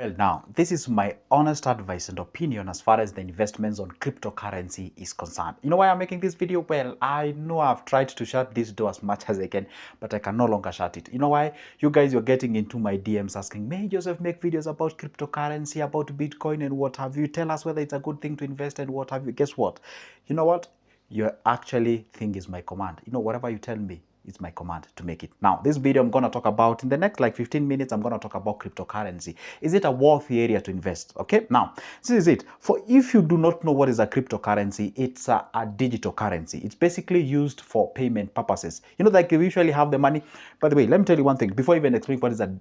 Well, now, this is my honest advice and opinion as far as the investments on cryptocurrency is concerned. You know why I'm making this video? Well, I know I've tried to shut this door as much as I can, but I can no longer shut it. You know why? You guys, you're getting into my DMs asking, may Joseph make videos about cryptocurrency, about Bitcoin and what have you. Tell us whether it's a good thing to invest and what have you. Guess what? You know what? You actually think is my command. You know, whatever you tell me, it's my command to make it. Now, this video I'm going to talk about, in the next like 15 minutes, I'm going to talk about cryptocurrency. Is it a worthy area to invest? Okay, now, this is it. For if you do not know what is a cryptocurrency, it's a digital currency. It's basically used for payment purposes. You know, like you usually have the money. By the way, let me tell you one thing, before I even explain what is a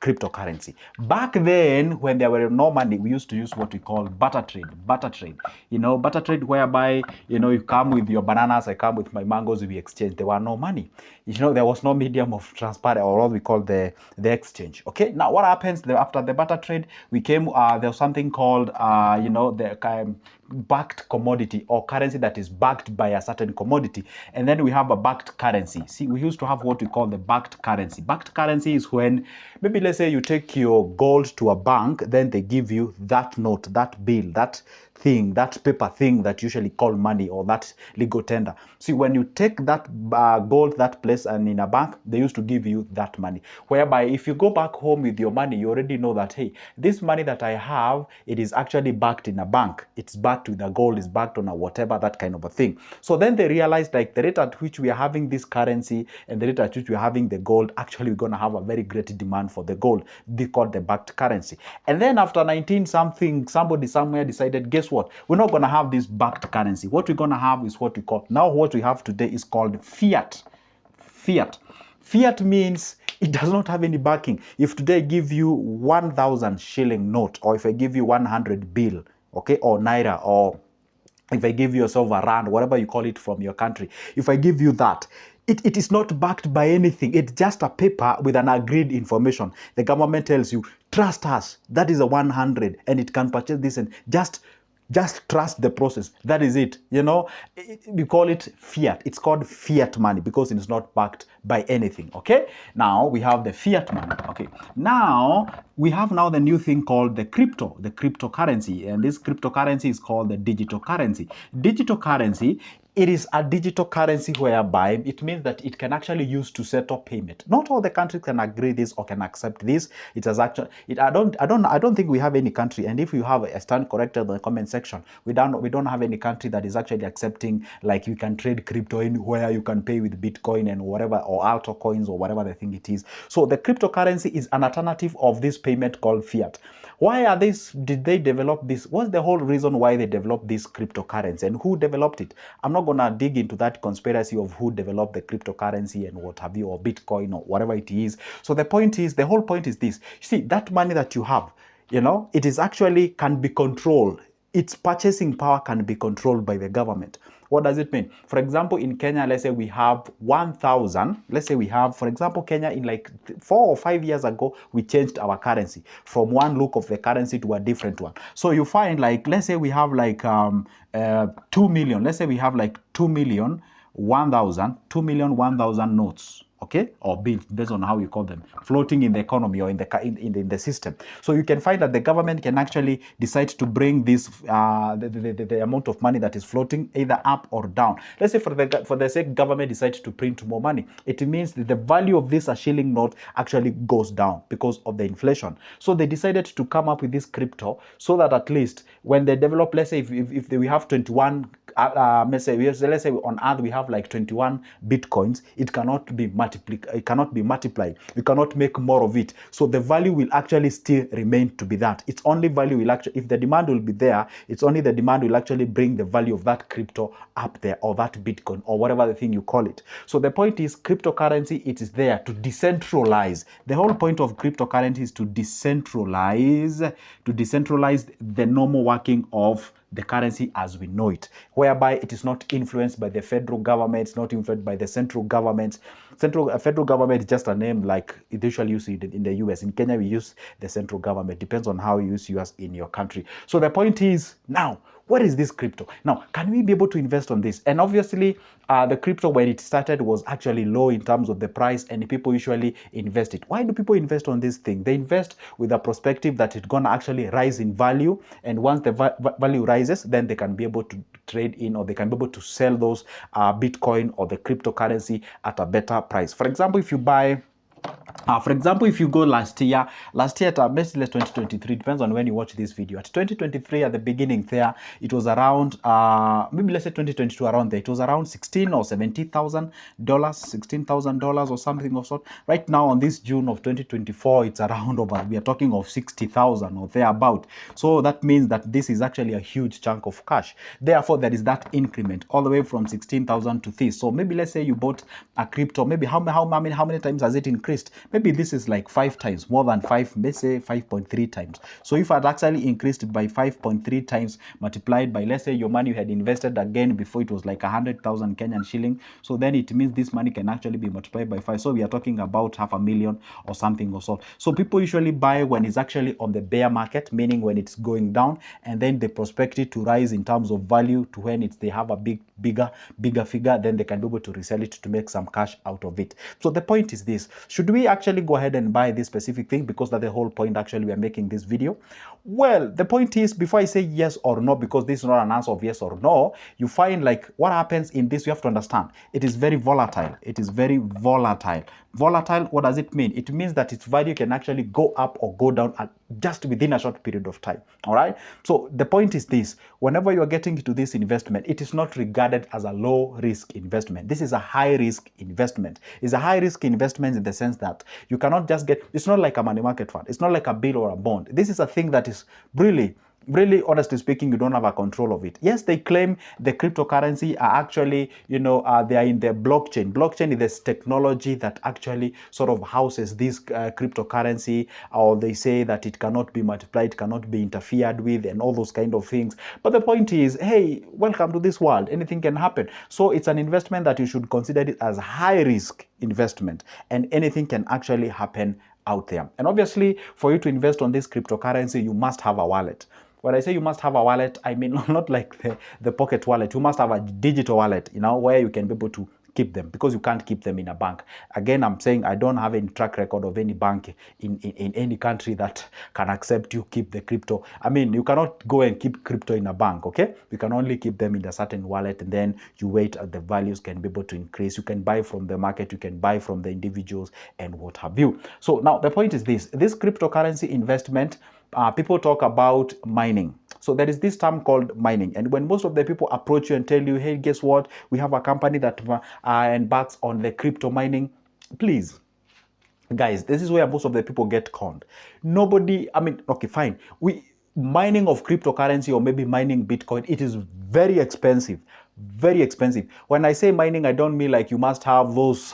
cryptocurrency. Back then, when there were no money, we used to use what we call barter trade. Barter trade, you know, barter trade whereby, you know, you come with your bananas, I come with my mangoes, we exchange. There were no money. You know, there was no medium of transparent, or what we call the exchange. Okay, now what happens after the barter trade? We came, there was something called, you know, the backed commodity, or currency that is backed by a certain commodity. And then we have a backed currency. See, we used to have what we call the backed currency. Backed currency is when, maybe let's say you take your gold to a bank, then they give you that note, that bill, that thing, that paper thing that usually call money, or that legal tender. See, when you take that gold, that place, and in a bank, they used to give you that money. Whereby if you go back home with your money, you already know that, hey, this money that I have, it is actually backed in a bank. It's backed with the gold, is backed on a whatever, that kind of a thing. So then they realized, like, the rate at which we are having this currency and the rate at which we are having the gold, actually we're going to have a very great demand for the gold. They called the backed currency. And then after 19 something, somebody somewhere decided, guess what? We're not going to have this backed currency. What we're going to have is what we call, now what we have today is called fiat. Fiat. Fiat means it does not have any backing. If today I give you 1,000 shilling note, or if I give you 100 bill, okay, or naira, or if I give you a silver rand, whatever you call it from your country, if I give you that, it is not backed by anything. It's just a paper with an agreed information. The government tells you, trust us, that is a 100, and it can purchase this, and just trust the process. That is it. You know, we call it fiat. It's called fiat money because it's not backed by anything. Okay, now we have the fiat money. Okay, now we have now the new thing called the cryptocurrency, and this cryptocurrency is called the digital currency. Digital currency, it is a digital currency whereby it means that it can actually use to settle payment. Not all the countries can agree this or can accept this. It has actually, I don't think we have any country, and if you have a stand corrected in the comment section, we don't have any country that is actually accepting, like, you can trade crypto anywhere, you can pay with Bitcoin and whatever, or alto coins, or whatever the thing it is. So the cryptocurrency is an alternative of this payment called fiat. Why did they develop this? What's the whole reason why they developed this cryptocurrency, and who developed it? I'm not gonna dig into that conspiracy of who developed the cryptocurrency and what have you, or Bitcoin, or whatever it is. So the whole point is this. You see, that money that you have, you know, it is actually can be controlled. Its purchasing power can be controlled by the government. What does it mean? For example, in Kenya, let's say we have 1,000. Let's say we have, for example, Kenya, in like 4 or 5 years ago, we changed our currency from one look of the currency to a different one. So you find, like, let's say we have like 2 million. Let's say we have like 2 million 1,000 notes, okay, or bills, based on how you call them, floating in the economy or in the system. So you can find that the government can actually decide to bring this the amount of money that is floating either up or down. Let's say for the sake government decides to print more money, it means that the value of this shilling note actually goes down because of the inflation. So they decided to come up with this crypto, so that at least when they develop, let's say if we have 21 let's say on Earth we have like 21 bitcoins, it cannot be multiplied. You cannot make more of it. So the value will actually still remain to be that. Its only value will actually, if the demand will be there, it's only the demand will actually bring the value of that crypto up there, or that bitcoin, or whatever the thing you call it. So the point is, cryptocurrency, it is there to decentralize. The whole point of cryptocurrency is to decentralize the normal working of the currency as we know it, whereby it is not influenced by the federal government, it's not influenced by the central government. federal government is just a name like it usually use it in the US. In Kenya, we use the central government. Depends on how you use yours in your country. So the point is now, what is this crypto? Now, can we be able to invest on this? And obviously, the crypto when it started was actually low in terms of the price, and people usually invest it. Why do people invest on this thing? They invest with a perspective that it's gonna actually rise in value, and once the value rises, then they can be able to trade in, or they can be able to sell those Bitcoin or the cryptocurrency at a better price. For example, if you buy if you go last year at basically 2023, depends on when you watch this video. At 2023, at the beginning there, it was around maybe let's say 2022 around there, it was around $16,000 or $17,000, $16,000 or something of sort. Right now on this June of 2024, it's around over, we are talking of 60,000 or thereabout. So that means that this is actually a huge chunk of cash. Therefore, there is that increment all the way from 16,000 to this. So maybe let's say you bought a crypto, maybe how many times has it increased? Maybe this is like 5 times, more than 5, let's say 5.3 times. So if it actually increased by 5.3 times multiplied by, let's say your money you had invested again before, it was like 100,000 Kenyan shilling. So then it means this money can actually be multiplied by 5. So we are talking about $500,000 or something or so. So people usually buy when it's actually on the bear market, meaning when it's going down, and then they prospect it to rise in terms of value to when they have a bigger figure, then they can be able to resell it to make some cash out of it. So the point is this: should we actually go ahead and buy this specific thing? Because that's the whole point actually we are making this video. Well, the point is, before I say yes or no, because this is not an answer of yes or no, you find like what happens in this, you have to understand it is very volatile. It is very volatile. Volatile, what does it mean? It means that its value can actually go up or go down at just within a short period of time. All right. So the point is this: whenever you are getting into this investment, it is not regarded as a low risk investment. This is a high risk investment. It's a high risk investment in the sense that you cannot just get, it's not like a money market fund. It's not like a bill or a bond. This is a thing that is really, honestly speaking, you don't have a control of it. Yes, they claim the cryptocurrency are actually, they are in the blockchain. Blockchain is this technology that actually sort of houses this cryptocurrency, or they say that it cannot be multiplied, cannot be interfered with, and all those kind of things. But the point is, hey, welcome to this world. Anything can happen. So it's an investment that you should consider it as high risk investment, and anything can actually happen out there. And obviously, for you to invest on this cryptocurrency, you must have a wallet. When I say you must have a wallet, I mean not like the pocket wallet. You must have a digital wallet, where you can be able to keep them, because you can't keep them in a bank. Again, I'm saying I don't have any track record of any bank in any country that can accept you keep the crypto. I mean, you cannot go and keep crypto in a bank, okay? You can only keep them in a certain wallet, and then you wait at the values can be able to increase. You can buy from the market, you can buy from the individuals, and what have you. So now the point is this cryptocurrency investment, people talk about mining. So there is this term called mining. And when most of the people approach you and tell you, hey, guess what? We have a company that embarks on the crypto mining. Please, guys, this is where most of the people get conned. Nobody, I mean, okay, fine. Mining of cryptocurrency, or maybe mining Bitcoin, it is very expensive. Very expensive. When I say mining, I don't mean like you must have those,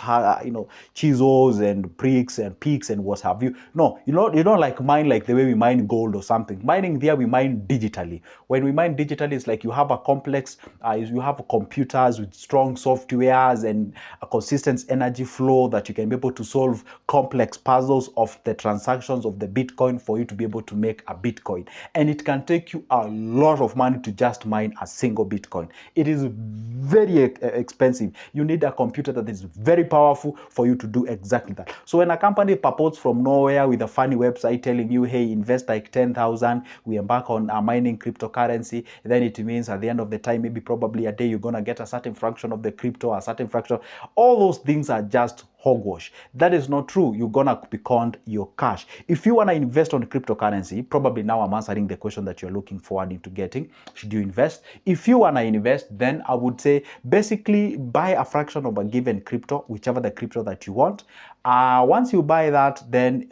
chisels and pricks and peaks and what have you. No, you don't like mine like the way we mine gold or something. Mining there, we mine digitally. When we mine digitally, it's like you have a complex, you have computers with strong softwares and a consistent energy flow that you can be able to solve complex puzzles of the transactions of the Bitcoin for you to be able to make a Bitcoin. And it can take you a lot of money to just mine a single Bitcoin. It is very expensive. You need a computer that is very powerful for you to do exactly that. So when a company purports from nowhere with a funny website telling you, hey, invest like 10,000, we embark on a mining cryptocurrency, then it means at the end of the time, maybe probably a day, you're going to get a certain fraction of the crypto, a certain fraction. All those things are just hogwash. That is not true. You're gonna be conned your cash. If you want to invest on cryptocurrency, probably now I'm answering the question that you're looking forward into getting. Should you invest? If you want to invest, then I would say basically buy a fraction of a given crypto, whichever the crypto that you want. Once you buy that, then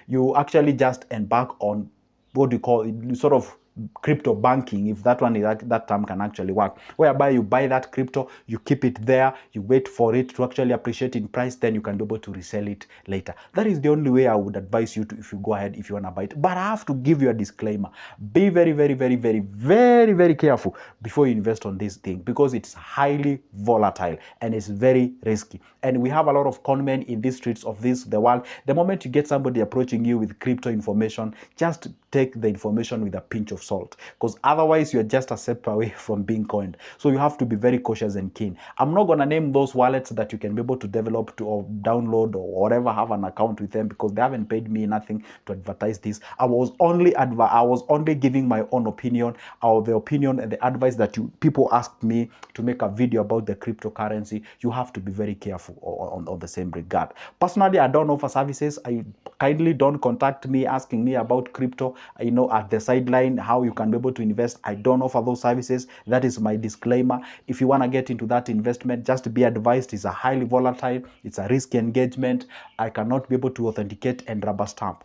you actually just embark on what you call sort of crypto banking, if that one is that term can actually work, whereby you buy that crypto, you keep it there, you wait for it to actually appreciate in price, then you can be able to resell it later. That is the only way I would advise you to, if you go ahead, if you want to buy it. But I have to give you a disclaimer: be very, very, very, very, very, very careful before you invest on this thing, because it's highly volatile and it's very risky. And we have a lot of con men in these streets of the world. The moment you get somebody approaching you with crypto information, just take the information with a pinch of salt, because otherwise you're just a step away from being coined. So you have to be very cautious and keen. I'm not gonna name those wallets that you can be able to develop to or download or whatever, have an account with them, because they haven't paid me nothing to advertise this. I was only giving my own opinion, or the opinion and the advice that people asked me to make a video about the cryptocurrency. You have to be very careful on the same regard. Personally, I don't offer services. I kindly don't contact me asking me about crypto, at the sideline, how you can be able to invest. I don't offer those services. That is my disclaimer. If you want to get into that investment, just be advised, it's a highly volatile, it's a risky engagement. I cannot be able to authenticate and rubber stamp.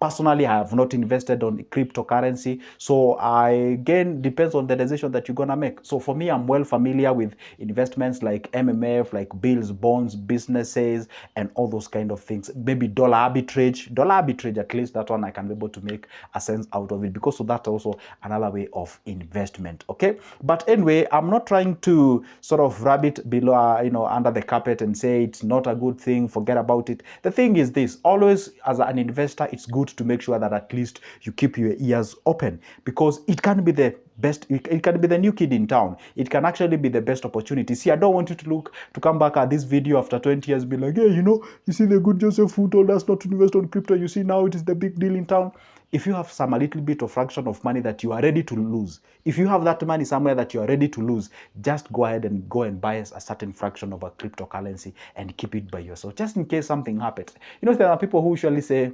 Personally, I have not invested on cryptocurrency, so again, depends on the decision that you're gonna make. So for me, I'm well familiar with investments like MMF, like bills, bonds, businesses, and all those kind of things. Maybe dollar arbitrage, at least that one I can be able to make a sense out of it, because so that's also another way of investment. Okay, but anyway, I'm not trying to sort of rub it below, under the carpet and say it's not a good thing, forget about it. The thing is this: always, as an investor, it's good to make sure that at least you keep your ears open, because it can be the best, it can be the new kid in town. It can actually be the best opportunity. See, I don't want you to come back at this video after 20 years, be like, hey, you see the good Joseph who told us not to invest on crypto, you see now it is the big deal in town. If you have a little bit of fraction of money that you are ready to lose, if you have that money somewhere that you are ready to lose, just go ahead and buy a certain fraction of a cryptocurrency and keep it by yourself, just in case something happens. There are people who usually say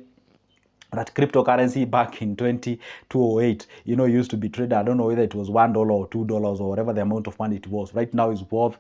that cryptocurrency back in 2008, used to be traded, I don't know whether it was $1 or $2 or whatever the amount of money it was. Right now is worth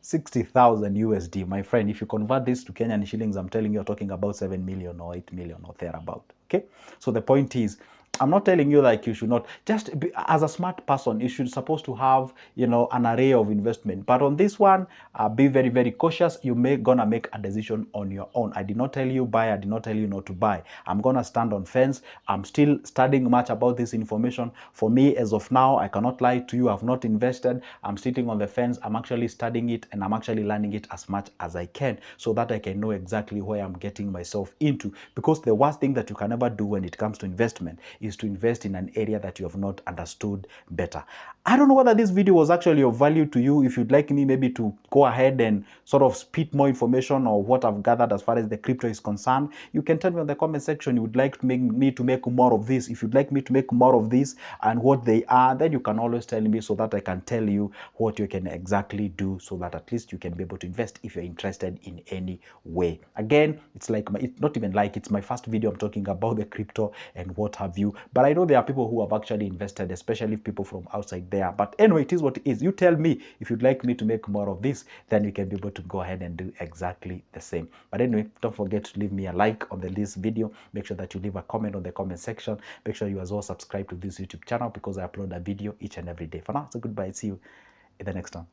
60,000 USD. My friend, if you convert this to Kenyan shillings, I'm telling you, you're talking about 7 million or 8 million or thereabout. Okay, so the point is, I'm not telling you like you should not, just be, as a smart person, you should supposed to have, an array of investment. But on this one, be very, very cautious. You gonna make a decision on your own. I did not tell you buy, I did not tell you not to buy. I'm gonna stand on fence. I'm still studying much about this information. For me, as of now, I cannot lie to you, I've not invested. I'm sitting on the fence. I'm actually studying it, and I'm actually learning it as much as I can, so that I can know exactly where I'm getting myself into. Because the worst thing that you can ever do when it comes to investment is to invest in an area that you have not understood better. I don't know whether this video was actually of value to you. If you'd like me maybe to go ahead and sort of spit more information or what I've gathered as far as the crypto is concerned, you can tell me in the comment section you would like to me to make more of this. If you'd like me to make more of this and what they are, then you can always tell me, so that I can tell you what you can exactly do, so that at least you can be able to invest if you're interested in any way. Again, it's not even like it's my first video I'm talking about the crypto and what have you, but I know there are people who have actually invested, especially people from outside there. But anyway, it is what it is. You tell me if you'd like me to make more of this, then we can be able to go ahead and do exactly the same. But anyway, don't forget to leave me a like on this video. Make sure that you leave a comment on the comment section. Make sure you as well subscribe to this YouTube channel, because I upload a video each and every day. For now, so goodbye. See you in the next one.